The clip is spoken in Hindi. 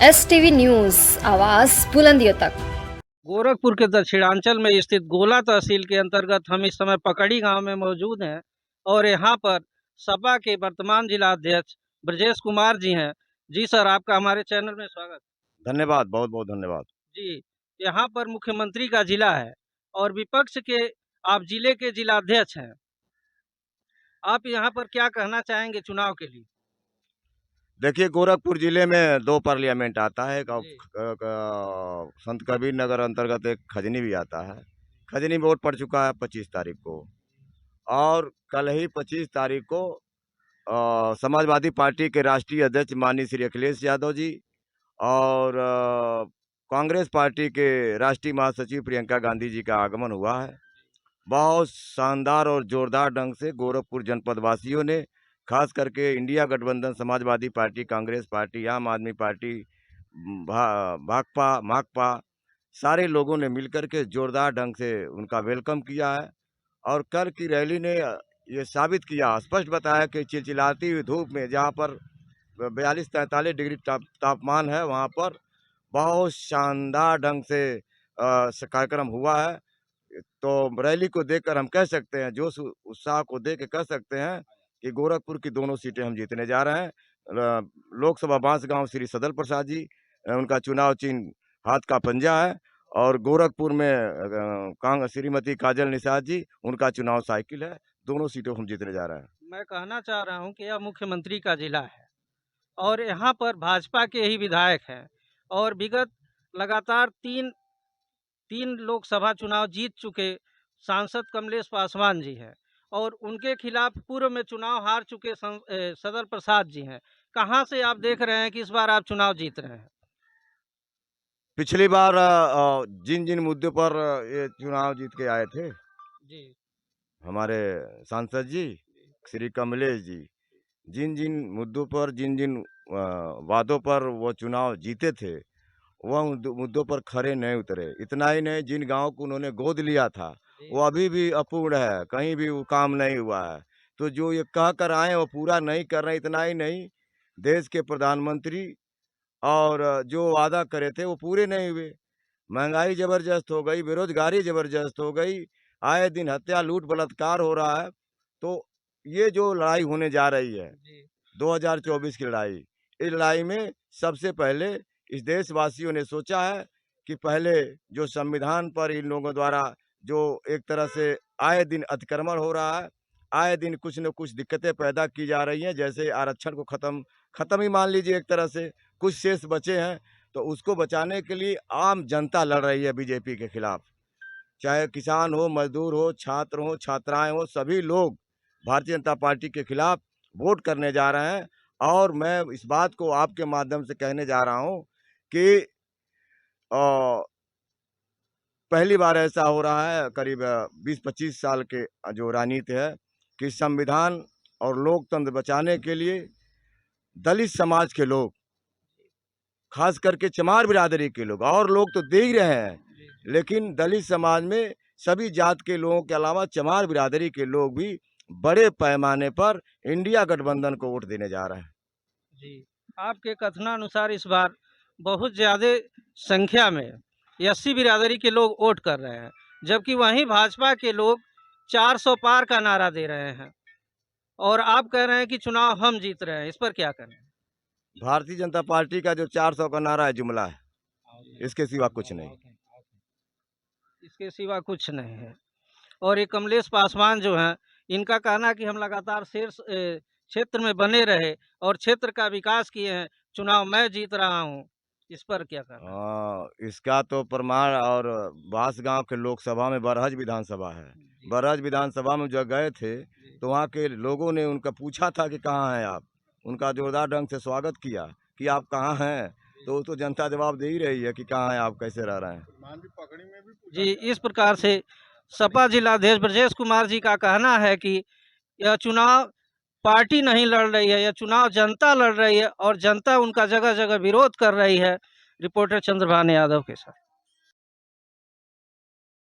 STV न्यूज़ आवाज़ बुलंदियों तक। गोरखपुर के दक्षिणांचल में स्थित गोला तहसील के अंतर्गत हम इस समय पकड़ी गांव में मौजूद हैं और यहाँ पर सपा के वर्तमान जिला अध्यक्ष ब्रजेश कुमार जी हैं। जी सर, आपका हमारे चैनल में स्वागत। धन्यवाद, बहुत बहुत धन्यवाद। जी, यहाँ पर मुख्यमंत्री का जिला है और विपक्ष के आप जिले के जिला अध्यक्ष हैं। आप यहाँ पर क्या कहना चाहेंगे चुनाव के लिए? देखिए, गोरखपुर जिले में 2 पार्लियामेंट आता है। एक जी। संत कबीर नगर अंतर्गत एक खजनी भी आता है। खजनी में वोट पड़ चुका है 25 तारीख को, और कल ही 25 तारीख को समाजवादी पार्टी के राष्ट्रीय अध्यक्ष माननीय श्री अखिलेश यादव जी और कांग्रेस पार्टी के राष्ट्रीय महासचिव प्रियंका गांधी जी का आगमन हुआ है। बहुत शानदार और जोरदार ढंग से गोरखपुर जनपद वासियों ने, खास करके इंडिया गठबंधन, समाजवादी पार्टी, कांग्रेस पार्टी, आम आदमी पार्टी, भाकपा, माकपा, सारे लोगों ने मिलकर के जोरदार ढंग से उनका वेलकम किया है। और कल की रैली ने ये साबित किया, स्पष्ट बताया कि चिलचिलाती हुई धूप में, जहाँ पर 42-43 डिग्री तापमान है, वहाँ पर बहुत शानदार ढंग से कार्यक्रम हुआ है। तो रैली को देखकर हम कह सकते हैं, जोश उत्साह को देख के कह सकते हैं कि गोरखपुर की दोनों सीटें हम जीतने जा रहे हैं। लोकसभा बांसगांव श्री सदल प्रसाद जी, उनका चुनाव चिन्ह हाथ का पंजा है, और गोरखपुर में श्रीमती काजल निषाद जी, उनका चुनाव साइकिल है। दोनों सीटों हम जीतने जा रहे हैं। मैं कहना चाह रहा हूँ कि यह मुख्यमंत्री का जिला है और यहाँ पर भाजपा के ही विधायक हैं और विगत लगातार तीन लोकसभा चुनाव जीत चुके सांसद कमलेश पासवान जी हैं और उनके खिलाफ पूर्व में चुनाव हार चुके सदर प्रसाद जी हैं। कहाँ से आप देख रहे हैं कि इस बार आप चुनाव जीत रहे हैं? पिछली बार जिन जिन मुद्दों पर ये चुनाव जीत के आए थे, जी, हमारे सांसद जी श्री कमलेश जी, जिन जिन मुद्दों पर, जिन जिन वादों पर वो चुनाव जीते थे, वह मुद्दों पर खरे नहीं उतरे। इतना ही नहीं, जिन गाँव को उन्होंने गोद लिया था, वो अभी भी अपूर्ण है, कहीं भी वो काम नहीं हुआ है। तो जो ये कह कर आए वो पूरा नहीं कर रहे। इतना ही नहीं, देश के प्रधानमंत्री और जो वादा करे थे वो पूरे नहीं हुए। महंगाई ज़बरदस्त हो गई, बेरोज़गारी ज़बरदस्त हो गई, आए दिन हत्या, लूट, बलात्कार हो रहा है। तो ये जो लड़ाई होने जा रही है, जी, 2024 की लड़ाई, इस लड़ाई में सबसे पहले इस देशवासियों ने सोचा है कि पहले जो संविधान पर इन लोगों द्वारा जो एक तरह से आए दिन अतिक्रमण हो रहा है, आए दिन कुछ न कुछ दिक्कतें पैदा की जा रही हैं, जैसे आरक्षण को ख़त्म ही मान लीजिए एक तरह से, कुछ शेष बचे हैं। तो उसको बचाने के लिए आम जनता लड़ रही है बीजेपी के खिलाफ। चाहे किसान हो, मजदूर हो, छात्र हो, छात्राएँ हो, सभी लोग भारतीय जनता पार्टी के खिलाफ वोट करने जा रहे हैं। और मैं इस बात को आपके माध्यम से कहने जा रहा हूँ कि पहली बार ऐसा हो रहा है करीब 20-25 साल के जो राजनीति है, कि संविधान और लोकतंत्र बचाने के लिए दलित समाज के लोग, खास करके चमार बिरादरी के लोग, और लोग तो दे ही रहे हैं, लेकिन दलित समाज में सभी जात के लोगों के अलावा चमार बिरादरी के लोग भी बड़े पैमाने पर इंडिया गठबंधन को वोट देने जा रहे हैं। जी। आपके कथनानुसार इस बार बहुत ज़्यादा संख्या में एससी बिरादरी के लोग वोट कर रहे हैं, जबकि वहीं भाजपा के लोग 400 पार का नारा दे रहे हैं और आप कह रहे हैं कि चुनाव हम जीत रहे हैं। इस पर क्या करें? भारतीय जनता पार्टी का जो 400 का नारा है, जुमला है, इसके सिवा कुछ नहीं। इसके सिवा कुछ नहीं है। और ये कमलेश पासवान जो हैं, इनका कहना कि हम लगातार शीर्ष क्षेत्र में बने रहे और क्षेत्र का विकास किए हैं, चुनाव मैं जीत रहा हूँ। इस पर क्या कहना है? इसका तो प्रमाण, और बांसगांव के लोकसभा में बरहज विधानसभा है। जी, बरहज विधानसभा में जब गए थे, जी, तो वहाँ के लोगों ने उनका पूछा था कि कहाँ हैं आप? उनका जोरदार ढंग से स्वागत किया कि आप कहाँ हैं? तो जनता जवाब दे ही रही है कि कहाँ हैं आप, कैसे रह रहे हैं। जी, इस प्रकार से सपा जिलाध्यक्ष ब्रजेश कुमार जी का कहना है कि यह चुनाव पार्टी नहीं लड़ रही है, यह चुनाव जनता लड़ रही है और जनता उनका जगह-जगह विरोध कर रही है। रिपोर्टर चंद्रभान यादव के साथ।